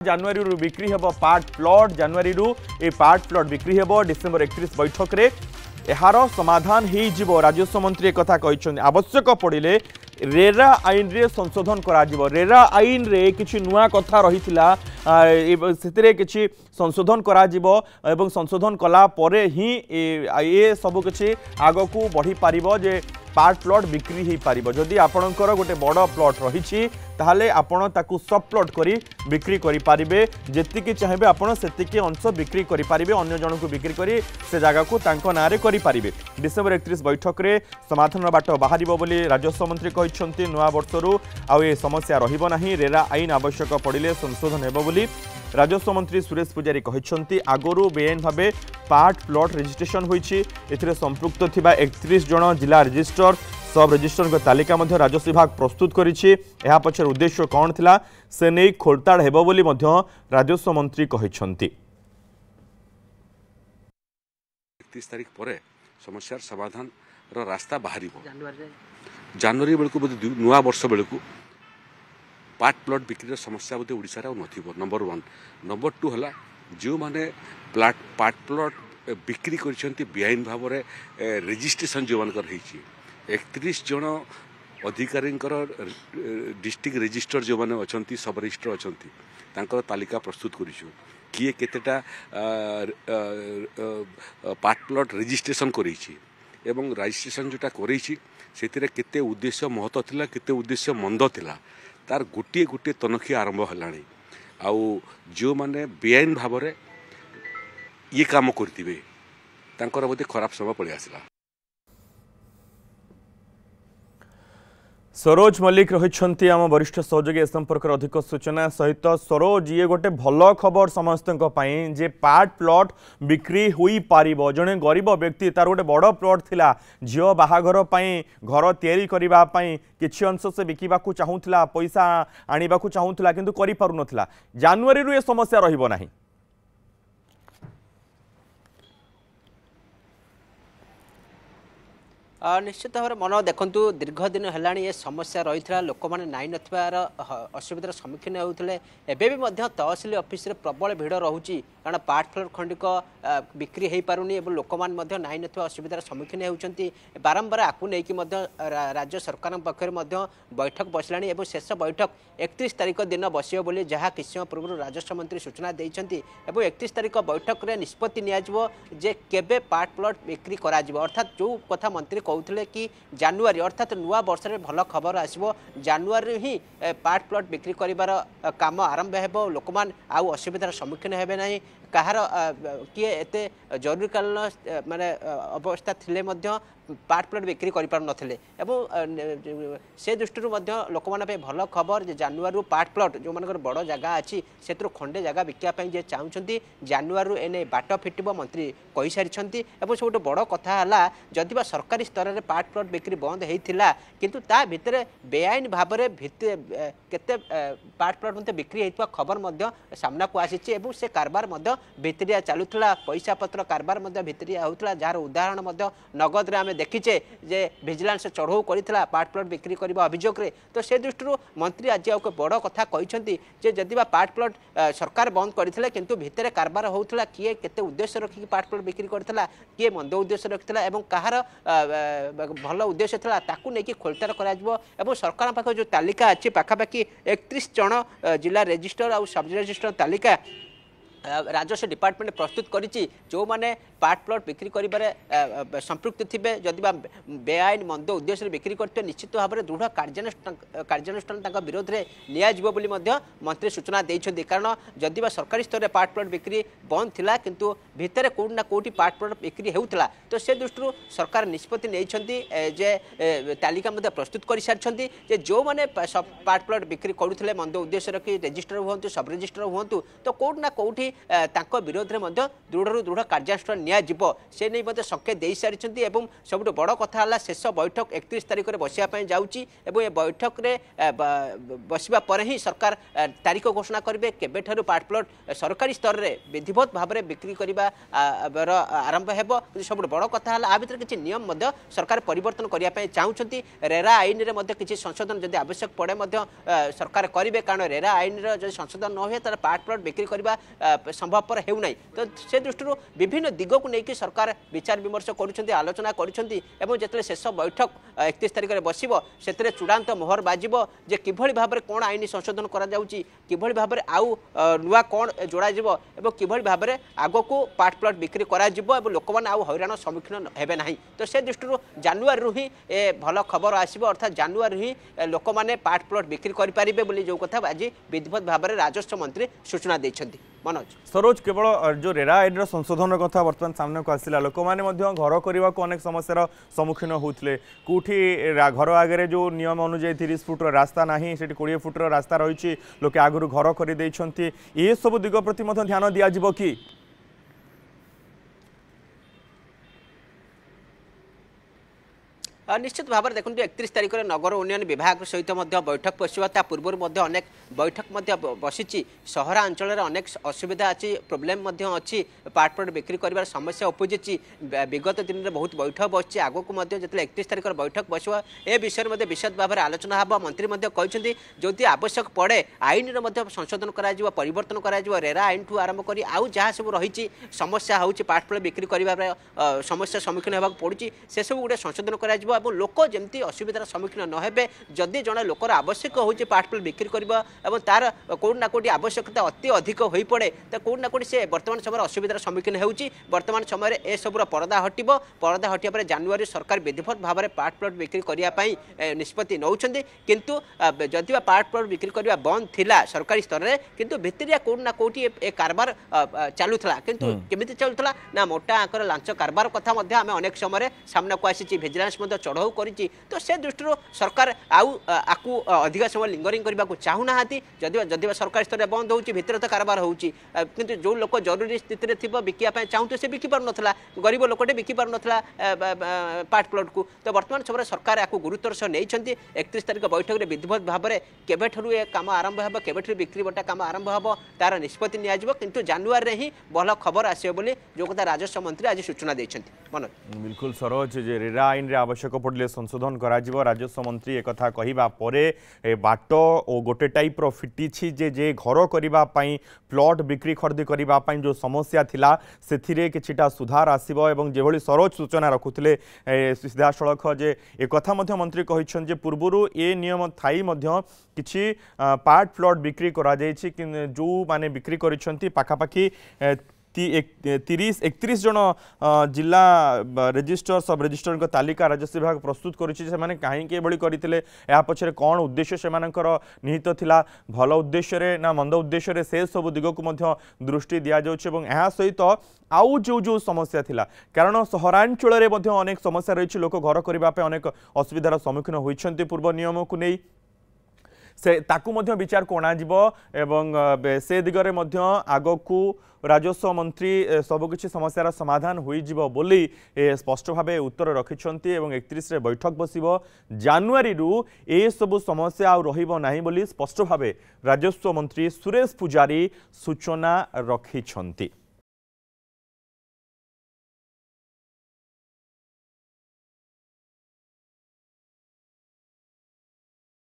जनवरी रु बिक्री हेब पार्ट प्लॉट जनवरी रु ए पार्ट प्लॉट बिक्री हेब डिसेंबर 31 बैठक रे एहार समाधान हो जिवो। राजस्व मंत्री एक कथा कहिसथि आवश्यक पड़िले रेरा आईन रे संशोधन करा जिवो। रेरा आईन रे किछि नुआ कथा रहितिला सेतिरे किछि संशोधन करा जिवो एवं संशोधन कला परे ही ए सब किछि आगकू बढ़ी पारिबो जे पार्ट प्लॉट बिक्री हो पारिबो। जदि आपणकर गोटे बड़ प्लॉट रही ताहले आपण ताकू सब प्लॉट करी बिक्री करि पारिबे जेतिकी चाहेबे आपण सेतिकी अंश बिक्री करि पारिबे अन्य जन को बिक्री करी से जगह को तांको नारे करि पारिबे। डिसेंबर 31 बैठक रे समाधान बाट बाहरिबो बोली राजस्व मंत्री कहिसंती। नुआ वर्षरु आ ए समस्या रहिबो नाही रेरा आईन आवश्यक पड़िले संशोधन हेबो बोली राजस्व मंत्री सुरेश पुजारी कहिसंती। आगरु बेआईन भाबे पार्ट प्लॉट रजिस्ट्रेशन होईछि एथिरे संपृक्त थिबा 31 जन जिला रजिस्ट्रार सब रजिस्ट्रार को तालिका मध्य राजस्व विभाग प्रस्तुत करिछि। एहा पछर उद्देश्य कौन थिला से नै खोलताड़ हेबो बोली मध्य राजस्व मंत्री कहिसंती। 31 तारिख परे समस्या समाधान रो रास्ता बाहरिबो। जनवरी बेलकु नुआ वर्ष बेलकु पार्ट प्लॉट बिक्री समस्या बोधे ओडिशा रे नथिबो। नंबर 1 नंबर 2 हला जो माने पार्ट प्लॉट बिक्री करिसंती बेआईन भाव रे रजिस्ट्रेशन जो मानकर हेछि 31 जन अधिकारी डिस्ट्रिक्ट रजिस्टर जो माने अछंती सब रजिस्टर अछंती तांकर तालिका प्रस्तुत करिछु किए केतेटा पार्ट प्लॉट रजिस्ट्रेशन करिछि एवं रजिस्ट्रेशन जोटा करिछि सेतिरे केते उद्देश्य महत्व थिला केते उद्देश्य मंद थिला तार गोटे गोटे तनखी आरंभ हलाणी आउ जो माने बेआईन भाव रे ये काम करथिबे तांकर बोधे खराब समय पड़े आसला। सरोज मल्लिक रही आम वरिष्ठ सहयोगी ए संपर्क अधिक सूचना सहित। सरोज ये गोटे भल खबर समस्त जे पार्ट प्लॉट बिक्री हुई पारिबो। जड़े गरीब व्यक्ति तार गोटे बड़ प्लॉट थिला झील बाहाघर घर तैयारी करबा पई किछि अंश से बिकिबा को चाहूला पैसा आनिबा को चाहूला किंतु करि पारु नथिला। जनवरी रु ए समस्या रहिबो नाही। निश्चित भाव मन देखु दीर्घ दिन है ये समस्या रही है लोक मैंने नाई नार असुविधार सम्मुखीन होते एवं तहसिल ऑफिस रे प्रबल भिड़ रोचे कारण पार्ट प्लॉट खंडिक बिक्री हो पारुनी और लोक मैंने नाई न असुविधार सम्मुखीन होती बारंबार आपको लेकिन राज्य सरकार पक्ष बैठक बसला और शेष बैठक 31 तारिख दिन बस बोली जहाँ किसी समय पूर्व राजस्व मंत्री सूचना देते 31 तारिख बैठक में निष्पत्ति निजे केबे पार्ट प्लॉट बिक्री करा अर्थात जो कथा मंत्री कहते कि जनवरी अर्थात नुआ वर्ष में भल खबर आसो जनवरी ही पार्ट प्लॉट बिक्री कर काम आरंभ हो लोक आउ असुविधार सम्मुखीन हेबे नहीं कहार किए एते जरूरीकालीन माने अवस्था थिले मध्य पार्ट प्लॉट बिक्री करें से दृष्टि लोक मैंने भल खबर जे जनवरी पार्ट प्लॉट जो मान बड़ जगह अच्छी से खंडे जगह बिकापी जे चाहते जनवरी एने बाट फिटब मंत्री कही सारी और से गोटे बड़ कथा है जदिवा सरकारी स्तर में पार्ट प्लॉट बिक्री बंद होता किंतु ता भितर बेआईन भाव में केते पार्ट प्लॉट मध्य बिक्री होता खबर सामना को आसी से कारबार भितरिया चलुला पैसा पत्र कारबार भितरिया होता जार उदाहरण नगद रे आम देखीचे जे विजिलेंस चढ़ऊ करथिला पार्ट प्लॉट बिक्री करबा अभियोग रे तो से दृष्टि मंत्री आज एक बड़ कथा कहिसंती जे जदिबा पार्ट प्लॉट सरकार बंद करथिले किंतु भितरे कारबार होउथला किए केते उद्देश्य रखी पार्ट प्लॉट बिक्री करथिला किए मंद उद्देश्य रखिथिला एवं कहार भल उद्देश्य थिला ताकू नेकी खोलतार करा जिवो एवं सरकार पाख जो तालिका अछि पाखापाखि 31 जन जिला रजिस्टर और सब रजिस्टर तालिका राजस्व डिपार्टमेंट प्रस्तुत करिछि जो माने पार्ट प्लॉट बिक्री करिबारे संपृक्त थिबे जदिबा बेआईन मंद उद्देश्य बिक्री करते निश्चित भाव में दृढ़ कार्यानुष्ठान तांका विरोध में नियाजिबो बोली मध्य मंत्री सूचना देइछथि कारण जदिबा सरकारी स्तर में पार्ट प्लॉट बिक्री बंद थिला किंतु भितरे कोउना कोउटी पार्ट प्लॉट बिक्री हेउतला तो से दृष्टि सरकार निष्पत्ति नेइछथि जे तालिका मध्य प्रस्तुत करि सारछथि जे जो माने पार्ट प्लॉट बिक्री करूथिले मंद उद्देश्य रखी रजिस्टर हुंतु सब रजिस्टर हुंतु तो कोउना कोउठी तांको विरोध में दृढ़ दृढ़ कार्यानुष्ठान नियाजिबो से नहीं मते संकेत दे सारी एवं सबुठ बड़ कथा है शेष बैठक 31 तारिख में बसिया जाऊँगी ए बैठक रे बसवा पर ही सरकार तारीख घोषणा करेंगे केबेठारु पार्ट प्लॉट सरकारी स्तर में विधिवत भाव में बिक्री करने आरंभ हो सब बड़ कथा है आ भर किसी नियम सरकार परिवर्तन करने चाहूँगी रेरा आईन में किसी संशोधन जब आवश्यक पड़े सरकार करेंगे कारण रेरा आईन जो संशोधन न हुए तो पार्ट प्लॉट बिक्री करने संभवपर होना तो से दृष्टि विभिन्न दिग को लेकिन सरकार विचार विमर्श कर आलोचना कर शेष बैठक 31 तारिख में बस से चूड़ांत मोहर बाजिब जे किभली भाव में कौन आईन संशोधन किभली भाव में आउ नुआ कौन जोड़ा किभली भाव में आग को पार्ट प्लॉट बिक्री कर लोक मैंने आउ हैरान सम्मुखीन हेबे ना तो से दृष्टि जानुआरी ही ए भल खबर आसब अर्थात जानुआरी ही लोक मैंने पार्ट प्लॉट बिक्री करेंगे जो कथा आज विधिवत भाव में राजस्व मंत्री सूचना देते मनोज सरोज केवल जो रेरा आईन संशोधन कथा बर्तमान सामने को आसला लोक मैंने घर करने को अनेक समस्या सम्मुखीन होते कौटी घर आगे जो नियम अनुजाई 30 फुट रास्ता ना से 20 फुट रास्ता रही लोके आगु घर कर ये सब दिग प्रति ध्यान दिज्व कि निश्चित भाव में देखो 31 तारिख में नगर उन्नयन विभाग सहित बैठक बसवा पूर्व अनेक बैठक बसी सहरांचल अनेक असुविधा अच्छी प्रोब्लेम अच्छी पार्ट प्लॉट बिक्री कर समस्या उपजी विगत दिन में बहुत बैठक बस आग को जो 31 तारिख बैठक बसवा ए विषय में विशद भाव में आलोचना हम मंत्री कहते जो आवश्यक पड़े आईन संशोधन परिवर्तन रेरा आईन ठू आरंभ कर आउ जहाँ सब रही समस्या हो पार्ट प्लॉट बिक्री कर समस्या सम्मुखीन होगा पड़ी से सब गोटे संशोधन कर लोक जमी असुविधार सम्मुखीन नहे जदि जड़े लोकर आवश्यक हो पार्ट प्लॉट बिक्री कर तार कौट ना कौटी आवश्यकता अति अधिक हो पड़े तो कौट ना कौटी से वर्तमान समय असुविधार सम्मुखीन होती वर्तमान समय ए सबूर परदा हटिब परदा हटिया जानुआरी सरकार विधिवत भाव में पार्ट प्लॉट बिक्री करने निष्पत्ति नौकरी किंतु जदि पार्ट प्लॉट बिक्री करने बंद थिला सरकारी स्तर में किंतु भितरिया कौट ना कौटी ए कारबार चलूला किंतु केमिति चलूला ना मोटा आंकर लांच कारबार कथा आम अनेक समय सामना को आसी भिजिलेंस चढ़ाऊ करी तो से दृष्टि सरकार आकु अधिक समय लिंगरिंग करने को चाहूना जदि सरकारी स्तर में बंद हो भितर तो कारबार होती जो लोक जरूरी स्थित में थी बिकापी चाहूँ से बिकी पार ना गरीब लोकटे बिकी पार ना पार्ट प्लॉट को तो वर्तमान समय सरकार आपको गुरुत्वर सह नहीं 31 तारिख बैठक में विधिवत भाव में केबेठू ये कम आरंभ हो केबेठू बिक्री बटा कम आरंभ हो तार निष्पत्ति निजो जानुआरी में ही भल खबर आसो जो कथा राजस्व मंत्री आज सूचना देते मनोज बिल्कुल सरोज रेरा आईन रे आवश्यक पड़े संशोधन करा राजस्व मंत्री एक कहवा बाट और गोटे टाइप रो फिटी जे घर करने प्लॉट बिक्री खरीदी करने जो समस्या थिला से किछिटा सुधार आसीबो एवं जेभली सरोज सूचना रखुले सीधा सड़क जे एक मंत्री कहिछन पूर्वरु ए नियम थाई किछि पार्ट प्लॉट बिक्री करा जायछि जो माने बिक्री करिसंती पाखापाखि 31 जन जिला रजिस्टर सब रजिस्टर तालिका राजस्व विभाग प्रस्तुत करें कहीं करते पछरे कौन उद्देश्य से निहित थिला भल उद्देश्य ना मंद उद्देश्य से सब दिग को दृष्टि दि जाए सहित आउ जो समस्या थिला कारण सहरांचल अनेक समस्या रही लोक घर करने अनेक असुविधार सम्मुखीन होती पूर्व नियम को नहीं से ताकू मध्य विचार को एवं से दिगरे आग को राजस्व मंत्री सबकि समस्यार समाधान हो बोली स्पष्ट भाव उत्तर रखिंट 31 रे बैठक बसिबो जानुआरी ए सबु समस्या आ रहिबो नाही बोली स्पष्ट भाव राजस्व मंत्री सुरेश पुजारी सूचना रखिंट।